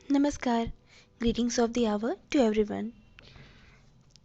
नमस्कार। Greetings of the hour to everyone.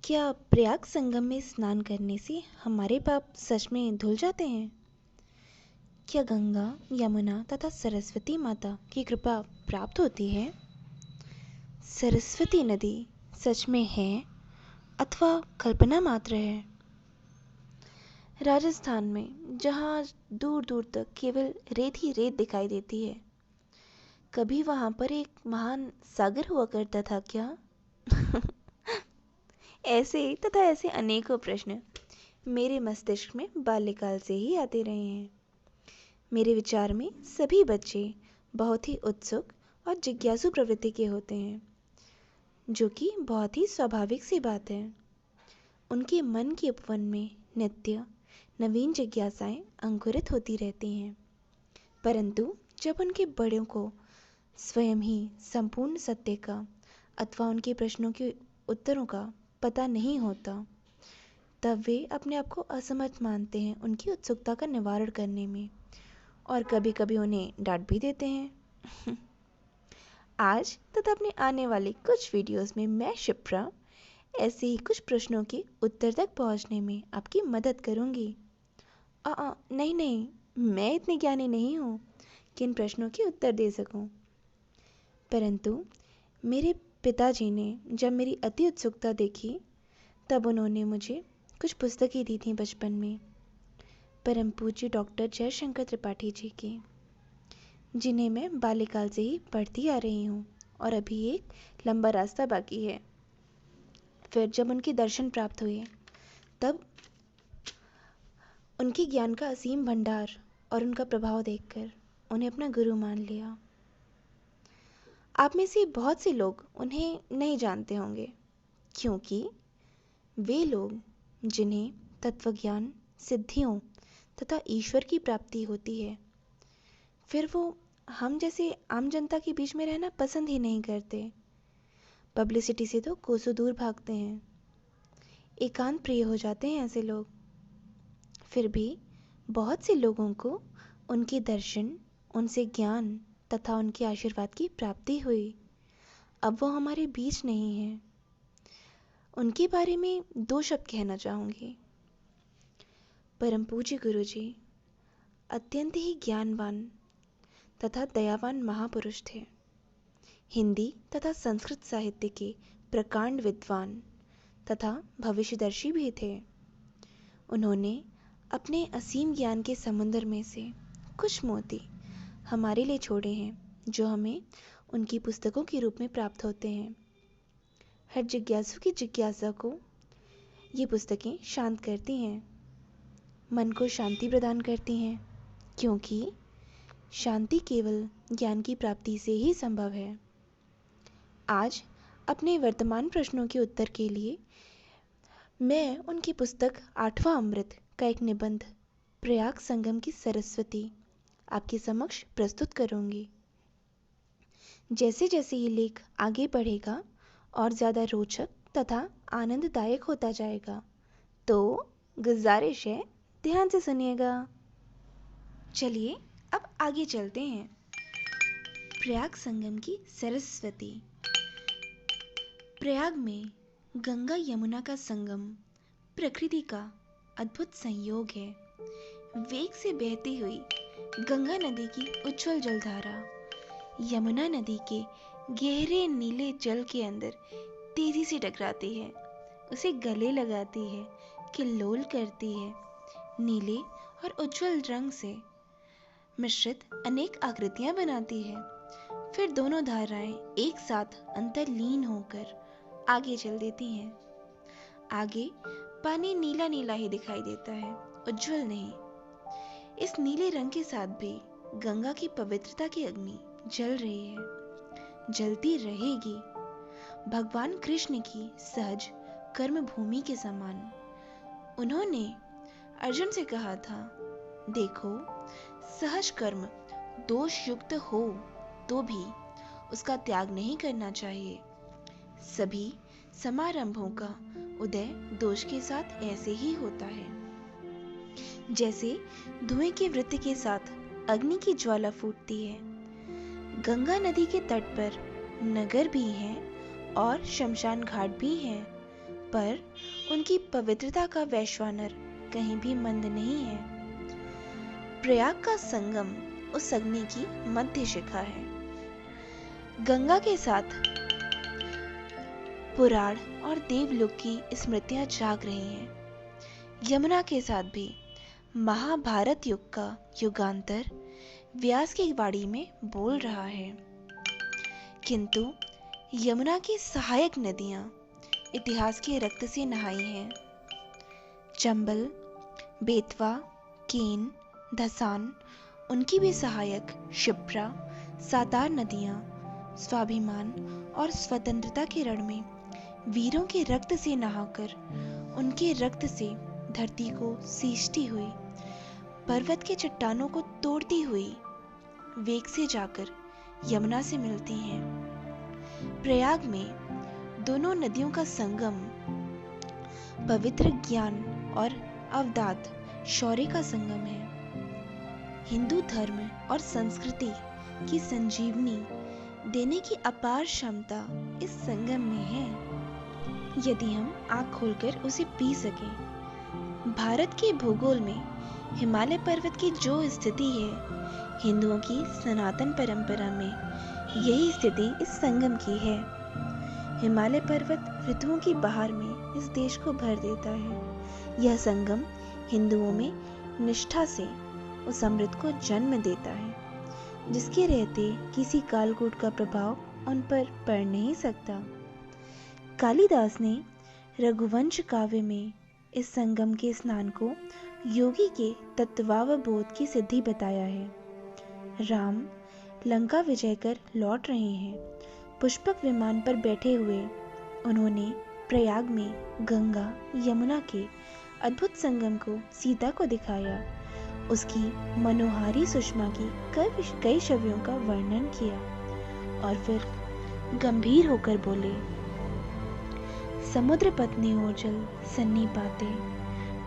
क्या प्रयाग संगम में स्नान करने से हमारे पाप सच में धुल जाते हैं? क्या गंगा, यमुना तथा सरस्वती माता की कृपा प्राप्त होती है? सरस्वती नदी सच में है अथवा कल्पना मात्र है? राजस्थान में जहाँ दूर दूर तक केवल रेत ही रेत दिखाई देती है, कभी वहाँ पर एक महान सागर हुआ करता था क्या? ऐसे तथा ऐसे अनेकों प्रश्न मेरे मस्तिष्क में बाल्यकाल से ही आते रहे हैं। मेरे विचार में सभी बच्चे बहुत ही उत्सुक और जिज्ञासु प्रवृत्ति के होते हैं, जो कि बहुत ही स्वाभाविक सी बात है। उनके मन के उपवन में नित्य नवीन जिज्ञासाएं अंकुरित होती रहती हैं, परंतु जब उनके बड़ों को स्वयं ही संपूर्ण सत्य का अथवा उनके प्रश्नों के उत्तरों का पता नहीं होता, तब वे अपने आप को असमर्थ मानते हैं उनकी उत्सुकता का निवारण करने में, और कभी कभी उन्हें डांट भी देते हैं। आज तथा अपने आने वाले कुछ वीडियोस में मैं शिप्रा ऐसे ही कुछ प्रश्नों के उत्तर तक पहुंचने में आपकी मदद करूंगी। नहीं नहीं, मैं इतनी ज्ञानी नहीं हूँ कि इन प्रश्नों के उत्तर दे सकूं, परंतु मेरे पिताजी ने जब मेरी अति उत्सुकता देखी, तब उन्होंने मुझे कुछ पुस्तकें दी थीं बचपन में, परम पूज्य डॉक्टर जयशंकर त्रिपाठी जी की, जिन्हें मैं बाल्यकाल से ही पढ़ती आ रही हूँ, और अभी एक लंबा रास्ता बाकी है। फिर जब उनके दर्शन प्राप्त हुए, तब उनके ज्ञान का असीम भंडार और उनका प्रभाव देखकर उन्हें अपना गुरु मान लिया। आप में से बहुत से लोग उन्हें नहीं जानते होंगे, क्योंकि वे लोग जिन्हें तत्वज्ञान, सिद्धियों तथा ईश्वर की प्राप्ति होती है, फिर वो हम जैसे आम जनता के बीच में रहना पसंद ही नहीं करते। पब्लिसिटी से तो कोसों दूर भागते हैं, एकांत प्रिय हो जाते हैं ऐसे लोग। फिर भी बहुत से लोगों को उनके दर्शन, उनसे ज्ञान तथा उनके आशीर्वाद की प्राप्ति हुई। अब वो हमारे बीच नहीं है। उनके बारे में दो शब्द कहना चाहूँगी। परम पूज्य गुरु जी अत्यंत ही ज्ञानवान तथा दयावान महापुरुष थे। हिंदी तथा संस्कृत साहित्य के प्रकांड विद्वान तथा भविष्यदर्शी भी थे। उन्होंने अपने असीम ज्ञान के समुद्र में से कुछ मोती हमारे लिए छोड़े हैं, जो हमें उनकी पुस्तकों के रूप में प्राप्त होते हैं। हर जिज्ञासु की जिज्ञासा को ये पुस्तकें शांत करती हैं, मन को शांति प्रदान करती हैं, क्योंकि शांति केवल ज्ञान की प्राप्ति से ही संभव है। आज अपने वर्तमान प्रश्नों के उत्तर के लिए मैं उनकी पुस्तक आठवां अमृत का एक निबंध प्रयाग संगम की सरस्वती आपके समक्ष प्रस्तुत करूंगी। जैसे जैसे ये लेख आगे बढ़ेगा और ज़्यादा रोचक तथा आनंददायक होता जाएगा, तो गुजारिश है ध्यान से सुनिएगा। चलिए अब आगे चलते हैं। प्रयाग संगम की सरस्वती। प्रयाग में गंगा यमुना का संगम प्रकृति का अद्भुत संयोग है। वेग से बहती हुई गंगा नदी की उज्जवल जलधारा यमुना नदी के गहरे नीले जल के अंदर तेजी से टकराती है, उसे गले लगाती है, किल्लोल करती है। नीले और उज्जवल रंग से मिश्रित अनेक आकृतियां बनाती है। फिर दोनों धाराएं एक साथ अंतर्लीन होकर आगे चल देती हैं। आगे पानी नीला नीला ही दिखाई देता है, उज्जवल नहीं। इस नीले रंग के साथ भी गंगा की पवित्रता की अग्नि जल रही है, जलती रहेगी। भगवान कृष्ण की सहज कर्म भूमि के समान। उन्होंने अर्जुन से कहा था, देखो, सहज कर्म दोष युक्त हो तो भी उसका त्याग नहीं करना चाहिए। सभी समारंभों का उदय दोष के साथ ऐसे ही होता है, जैसे धुएं के वृत्त के साथ अग्नि की ज्वाला फूटती है। गंगा नदी के तट पर नगर भी हैं और शमशान घाट भी हैं, पर उनकी पवित्रता का वैश्वानर कहीं भी मंद नहीं है। प्रयाग का संगम उस अग्नि की मध्य शिखा है। गंगा के साथ पुराण और देवलोक की स्मृतियां जाग रही हैं। यमुना के साथ भी महाभारत युग का युगांतर व्यास की वाणी में बोल रहा है। किंतु यमुना की सहायक नदियां इतिहास के रक्त से नहाई हैं। चंबल, बेतवा, केन, धसान, उनकी भी सहायक शिप्रा, सातार नदियां स्वाभिमान और स्वतंत्रता के रण में वीरों के रक्त से नहाकर, उनके रक्त से धरती को सींचती हुई, पर्वत के चट्टानों को तोड़ती हुई वेग से जाकर यमुना से मिलती हैं। प्रयाग में दोनों नदियों का संगम पवित्र ज्ञान और अवदात शौर्य का संगम है। हिंदू धर्म और संस्कृति की संजीवनी देने की अपार क्षमता इस संगम में है, यदि हम आँख खोलकर उसे पी सकें। भारत के भूगोल में हिमालय पर्वत की जो स्थिति है, हिंदुओं की सनातन परंपरा में यही स्थिति इस संगम की है। हिमालय पर्वत ऋतुओं की बहार में इस देश को भर देता है। यह संगम हिंदुओं में निष्ठा से उस अमृत को जन्म देता है, जिसके रहते किसी कालकूट का प्रभाव उन पर पड़ नहीं सकता। कालिदास ने रघुवंश काव्य में इस संगम के स्नान को योगी के तत्वावबोध की सिद्धि बताया है। राम लंका विजय कर लौट रहे हैं। पुष्पक विमान पर बैठे हुए उन्होंने प्रयाग में गंगा यमुना के अद्भुत संगम को सीता को दिखाया। उसकी मनोहारी सुषमा की कई छवियों का वर्णन किया और फिर गंभीर होकर बोले, समुद्र पत्नी ओजल सन्निपाते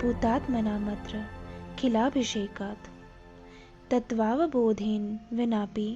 पूतात मनामत्र खिलाभिषेकात् तत्वावबोधेन विनापि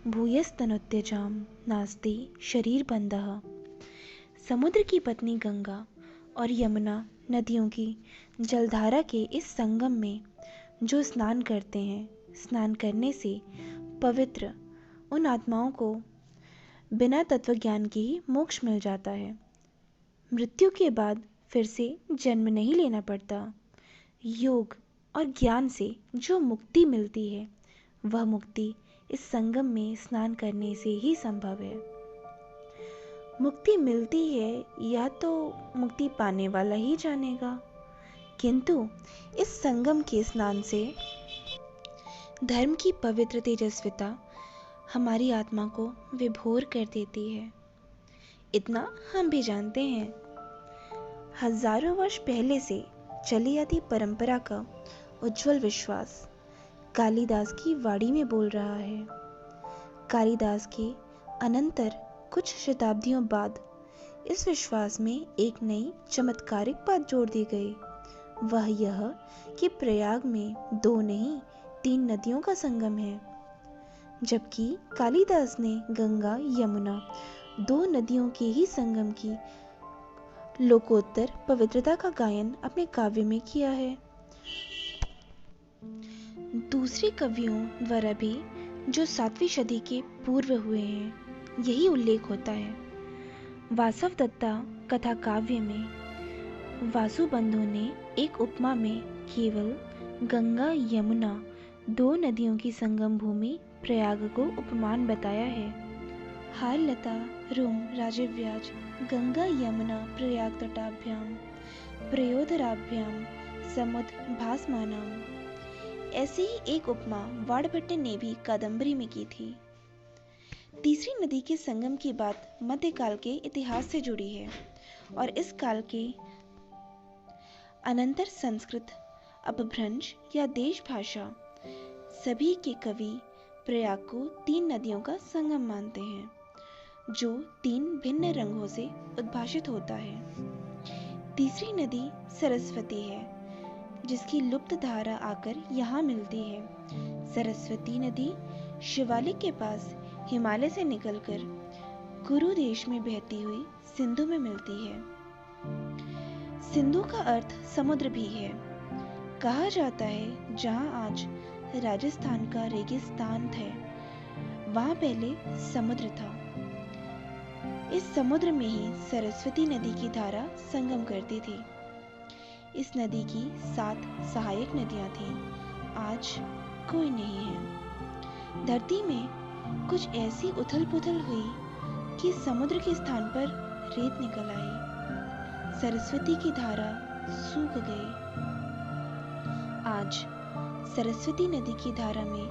भूयस्तनुत्यजाम नास्ति शरीर बंधः। समुद्र की पत्नी गंगा और यमुना नदियों की जलधारा के इस संगम में जो स्नान करते हैं, स्नान करने से पवित्र उन आत्माओं को बिना तत्वज्ञान के ही मोक्ष मिल जाता है। मृत्यु के बाद फिर से जन्म नहीं लेना पड़ता। योग और ज्ञान से जो मुक्ति मिलती है, वह मुक्ति इस संगम में स्नान करने से ही संभव है। मुक्ति मिलती है या तो मुक्ति पाने वाला ही जानेगा, किंतु इस संगम के स्नान से धर्म की पवित्र तेजस्विता हमारी आत्मा को विभोर कर देती है। इतना हम भी जानते हैं। हजारों वर्ष पहले से चली आती परंपरा का उज्जवल विश्वास कालिदास की वाणी में बोल रहा है। कालिदास के अनंतर कुछ शताब्दियों बाद इस विश्वास में एक नई चमत्कारिक बात जोड़ दी गई। वह यह कि प्रयाग में 2 नहीं 3 नदियों का संगम है। जबकि कालिदास ने गंगा यमुना 2 नदियों के ही संगम की लोकोत्तर पवित्रता का गायन अपने काव्य में किया है। दूसरे कवियों द्वारा भी जो 7वीं सदी के पूर्व हुए हैं, यही उल्लेख होता है। वासवदत्ता कथा काव्य में वासुबंधु ने एक उपमा में केवल गंगा यमुना 2 नदियों की संगम भूमि प्रयाग को उपमान बताया है। हार लता रोम राजव्याज गंगा यमुना प्रयाग तटाभ्याम प्रयोधराभ्याम समुद्र भासमानाम। ऐसी ही एक उपमा वाणभट्ट ने भी कादंबरी में की थी। तीसरी नदी के संगम की बात मध्यकाल के इतिहास से जुड़ी है और इस काल के अनंतर संस्कृत अपभ्रंश या देश भाषा सभी के कवि प्रयाग को 3 नदियों का संगम मानते हैं, जो 3 भिन्न रंगों से उद्भाषित होता है। तीसरी नदी सरस्वती है, जिसकी लुप्त धारा आकर यहाँ मिलती है। सरस्वती नदी शिवालिक के पास हिमालय से निकलकर कुरु देश में बहती हुई सिंधु में मिलती है। सिंधु का अर्थ समुद्र भी है। कहा जाता है जहां आज राजस्थान का रेगिस्तान है, वहां पहले समुद्र था। इस समुद्र में ही सरस्वती नदी की धारा संगम करती थी। इस नदी की 7 सहायक नदियां थीं। आज कोई नहीं है। धरती में कुछ ऐसी उथल-पुथल हुई कि समुद्र के स्थान पर रेत निकल आई। सरस्वती की धारा सूख गई। आज सरस्वती नदी की धारा में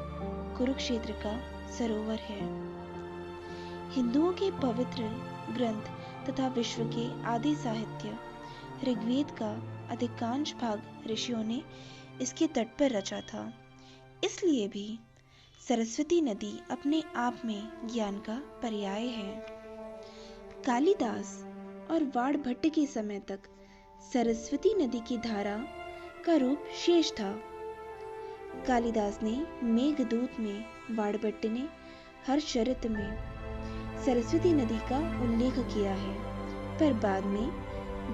कुरुक्षेत्र का सरोवर है। हिंदुओं के पवित्र ग्रंथ तथा विश्व के आदि साहित्य ऋग्वेद का अधिकांश भाग ऋषियों ने इसके तट पर रचा था। इसलिए भी सरस्वती नदी अपने आप में ज्ञान का पर्याय है। कालिदास और वाणभट्ट के समय तक सरस्वती नदी की धारा का रूप शेष था। कालिदास ने मेघदूत में, वाणभट्ट ने हर्षचरित में सरस्वती नदी का उल्लेख किया है, पर बाद में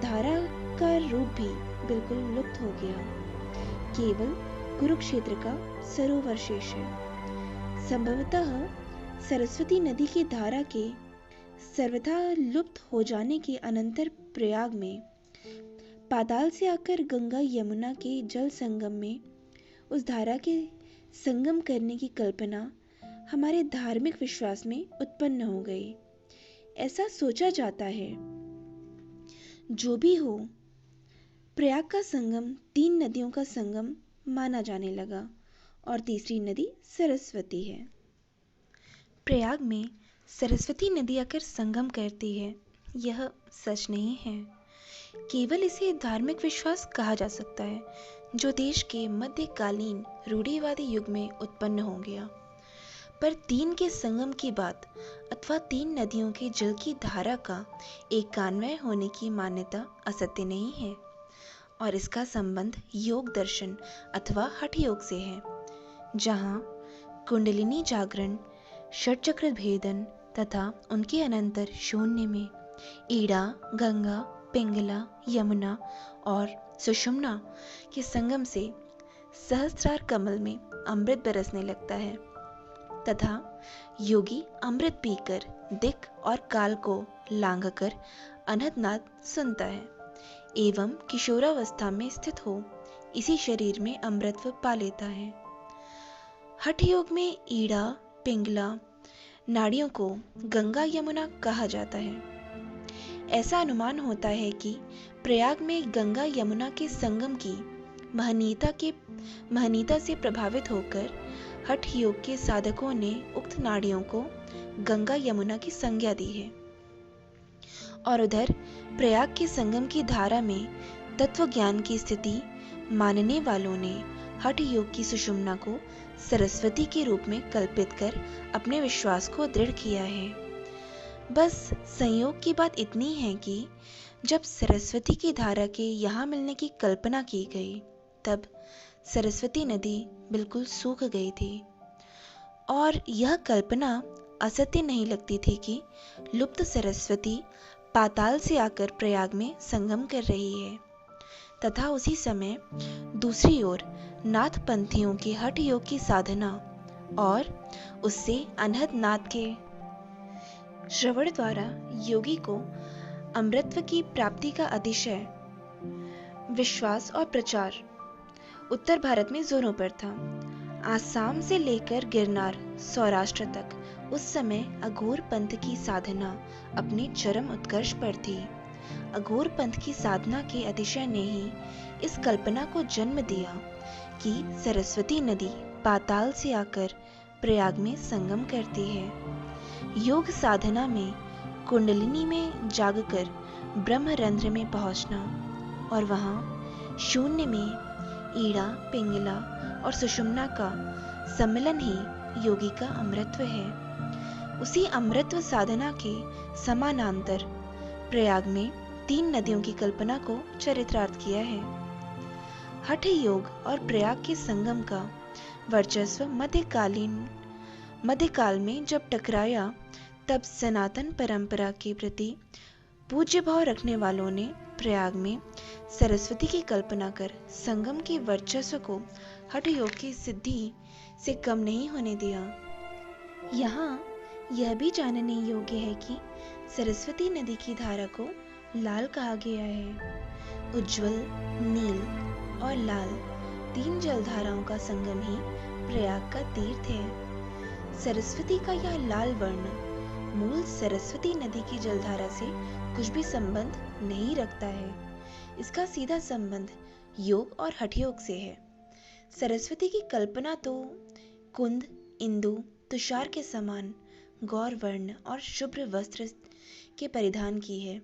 धारा का रूप भी बिल्कुल लुप्त हो गया। केवल कुरुक्षेत्र का सरोवर शेष है। संभवतः सरस्वती नदी की धारा के सर्वथा लुप्त हो जाने के अनंतर प्रयाग में पाताल से आकर गंगा यमुना के जल संगम में उस धारा के संगम करने की कल्पना हमारे धार्मिक विश्वास में उत्पन्न हो गई। ऐसा सोचा जाता है। जो भी हो, प्रयाग का संगम 3 नदियों का संगम माना जाने लगा और तीसरी नदी सरस्वती है। प्रयाग में सरस्वती नदी आकर संगम करती है, यह सच नहीं है। केवल इसे धार्मिक विश्वास कहा जा सकता है, जो देश के मध्यकालीन रूढ़िवादी युग में उत्पन्न हो गया। पर 3 के संगम की बात अथवा 3 नदियों के जल की धारा का एकान्वय होने की मान्यता असत्य नहीं है, और इसका संबंध योग दर्शन अथवा हठ योग से है, जहाँ कुंडलिनी जागरण, षटचक्र भेदन तथा उनके अनंतर शून्य में ईड़ा, गंगा, पिंगला, यमुना और सुषुम्ना के संगम से सहस्त्रार कमल में अमृत बरसने लगता है तथा योगी अमृत पीकर दिक् और काल को लांघकर अनहद नाद सुनता है एवं किशोरावस्था में स्थित हो इसी शरीर में अमृतत्व पा लेता है। हठ योग में ईड़ा, पिंगला नाड़ियों को गंगा यमुना कहा जाता है। ऐसा अनुमान होता है कि प्रयाग में गंगा यमुना के संगम की महनीयता से प्रभावित होकर हठ योग के साधकों ने उक्त नाड़ियों को गंगा यमुना की संज्ञा दी है, और उधर प्रयाग के संगम की धारा में तत्व ज्ञान की स्थिति मानने वालों ने हठ योग की सुषुम्ना को सरस्वती के रूप में कल्पित कर अपने विश्वास को दृढ़ किया है। बस संयोग की बात इतनी है कि जब सरस्वती की धारा के यहाँ मिलने की कल्पना की गई, तब सरस्वती नदी बिल्कुल सूख गई थी, और यह कल्पना असत्य नहीं लगती थी कि लुप्त सरस्वती पाताल से आकर प्रयाग में संगम कर रही है, तथा उसी समय दूसरी ओर नाथ पंथियों के हठ योग की साधना और उससे अनहद नाद के श्रवण द्वारा योगी को अमृतत्व की प्राप्ति का अतिशय विश्वास और प्रचार उत्तर भारत में जोरों पर था। आसाम से लेकर गिरनार, सौराष्ट्र तक उस समय अघोर पंथ की साधना अपने चरम उत्कर्ष पर थी। अघोर पंथ की साधना के अतिशय ने ही इस कल्पना को जन्म दिया कि सरस्वती नदी पाताल से आकर प्रयाग में संगम करती है। योग साधना में कुंडलिनी में जागकर ब्रह्मरंध्र में पहुंचना और वहां शून्य में ईड़ा, पिंगला और सुषुम्ना का सम्मिलन ही योगी का अमृतत्व है। उसी अमृतत्व साधना के समानांतर प्रयाग में 3 नदियों की कल्पना को चरितार्थ किया है। हठ योग और प्रयाग के संगम का वर्चस्व मध्यकाल में जब टकराया, तब सनातन परंपरा के प्रति पूज्य भाव रखने वालों ने प्रयाग में सरस्वती की कल्पना कर संगम के वर्चस्व को हठ योग की सिद्धि से कम नहीं होने दिया। यहाँ यह भी जानने योग्य है कि सरस्वती नदी की धारा को लाल कहा गया है। उज्ज्वल, नील और लाल 3 जलधाराओं का संगम ही प्रयाग का तीर्थ है। सरस्वती का यह लाल वर्ण मूल सरस्वती नदी की जलधारा से कुछ भी संबंध नहीं रखता है। इसका सीधा संबंध योग और हठ योग से है। सरस्वती की कल्पना तो कुंद, इंदु, तुषार के समान गौर वर्ण और शुभ्र वस्त्र के परिधान की है,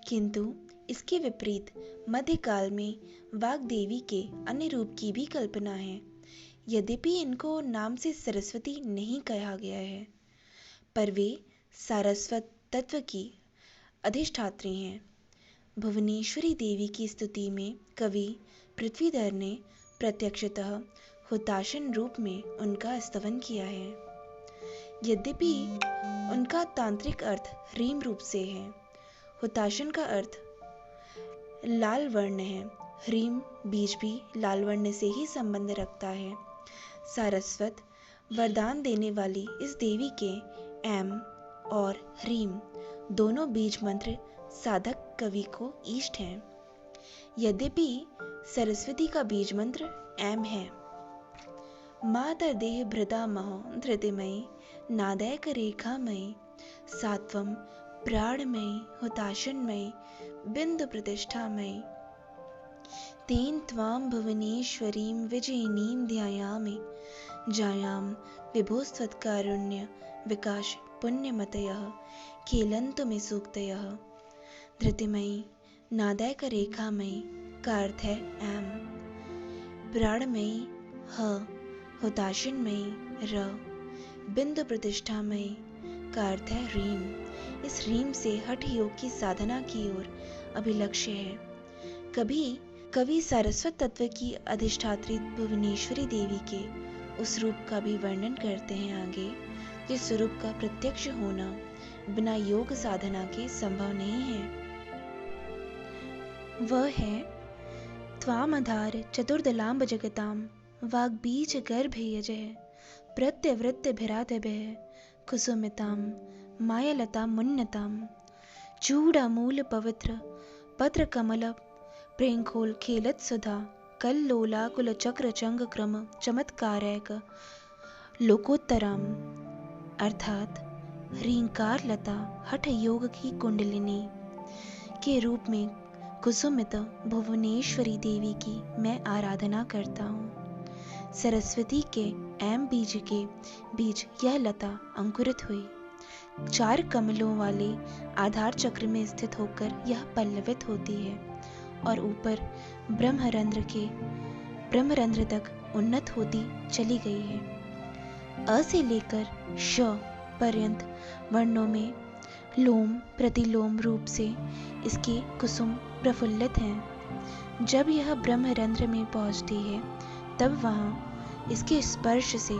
किंतु इसके विपरीत मध्यकाल में वाग्देवी के अन्य रूप की भी कल्पना है। यद्यपि इनको नाम से सरस्वती नहीं कहा गया है, पर वे सारस्वत तत्व की अधिष्ठात्री हैं। भुवनेश्वरी देवी की स्तुति में कवि पृथ्वीधर ने प्रत्यक्षतः हुताशन रूप में उनका स्तवन किया है। यद्यपि उनका तांत्रिक अर्थ ह्रीम रूप से है। हुताशन का अर्थ लाल वर्ण है। ह्रीम बीज भी लाल वर्ण से ही संबंध रखता है। सारस्वत वरदान देने वाली इस देवी के एम और ह्रीम दोनों बीज मंत्र साधक कवि को इष्ट हैं। यद्यपि सरस्वती का बीज मंत्र एम है। मातर देह भृता महो धृतिमयी नादैक रेखामयी सात्वम प्राणमयी हुताशनमयी बिंदु प्रतिष्ठामयी तेन त्वां भुवनेश्वरीं विजयिनीं ध्यायामि जायां विभोस्त्वत्कारुण्य विकास पुण्यमतयः खेलन्तु मे सूक्तयः। धृतिमयी नादैक रेखामयी का अर्थ है एम, प्राणमयी ह, हुताशनमयी र, बिंदु प्रतिष्ठामयी का अर्थ है रीम। इस रीम से हठ योग की साधना की ओर अभिलक्ष्य है। कवि सारस्वत तत्व की अधिष्ठात्री भुवनेश्वरी देवी के उस रूप का भी वर्णन करते हैं आगे, जिस स्वरूप का प्रत्यक्ष होना बिना योग साधना के संभव नहीं है। वह है त्वामधार चतुर्दलाम्ब जगताम वाग्बीज गर्भेयजः प्रत्यवृत्तिभिरातभः कुसुमिताम मायालताम मुन्नताम चूड़ामूल पवित्र पत्र कमल प्रेंखोल खेलत सुधा कल्लोलाकुल चक्र चंग क्रम चमत्कारैक लोकोत्तराम, अर्थात ह्रींकार लता हठ योग की कुंडलिनी के रूप में कुसुमित भुवनेश्वरी देवी की मैं आराधना करता हूँ। सरस्वती के एम बीज के बीज यह लता अंकुरित हुई। 4 कमलों वाले आधार चक्र में स्थित होकर यह पल्लवित होती है और ऊपर ब्रह्मरंध्र तक उन्नत होती चली गई है। अ से लेकर श पर्यंत वर्णों में लोम प्रतिलोम रूप से इसके कुसुम प्रफुल्लित हैं। जब यह ब्रह्मरंध्र में पहुंचती है तब वहां इसके स्पर्श से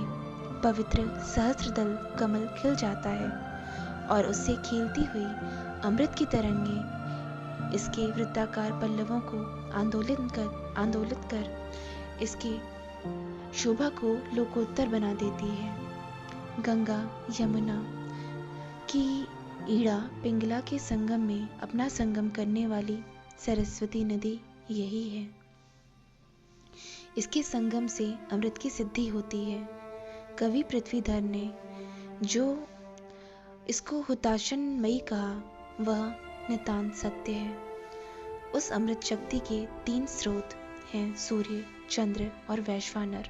पवित्र सहस्त्रदल कमल खिल जाता है और उससे खेलती हुई अमृत की तरंगें इसके वृत्ताकार पल्लवों को आंदोलित कर इसके शोभा को लोकोत्तर बना देती है। गंगा यमुना की ईड़ा पिंगला के संगम में अपना संगम करने वाली सरस्वती नदी यही है। इसके संगम से अमृत की सिद्धि होती है। कवि पृथ्वीधर ने जो इसको हुताशनमयी कहा वह नितांत सत्य है। उस अमृत शक्ति के 3 स्रोत हैं, सूर्य, चंद्र और वैश्वानर।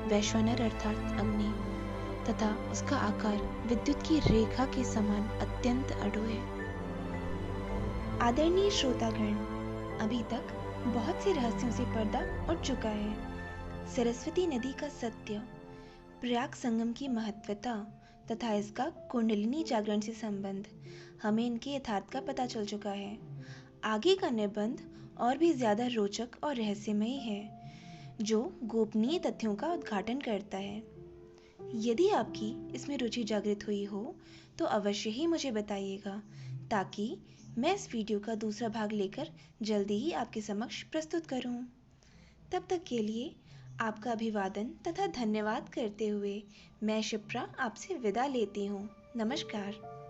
वैश्वानर अर्थात अग्नि तथा उसका आकार विद्युत की रेखा के समान अत्यंत अड़ु है। आदरणीय श्रोतागण, अभी तक बहुत से रहस्यों से पर्दा उठ चुका है। सरस्वती नदी का सत्य, प्रयाग संगम की महत्वता तथा इसका कुंडलिनी जागरण से संबंध, हमें इनके यथार्थ का पता चल चुका है। आगे का निबंध और भी ज्यादा रोचक और रहस्यमयी है, जो गोपनीय तथ्यों का उद्घाटन करता है। यदि आपकी इसमें रुचि जागृत हुई हो तो अवश्य ही मुझे बताइएगा, ताकि मैं इस वीडियो का दूसरा भाग लेकर जल्दी ही आपके समक्ष प्रस्तुत करूं। तब तक के लिए आपका अभिवादन तथा धन्यवाद करते हुए मैं शिप्रा आपसे विदा लेती हूँ। नमस्कार।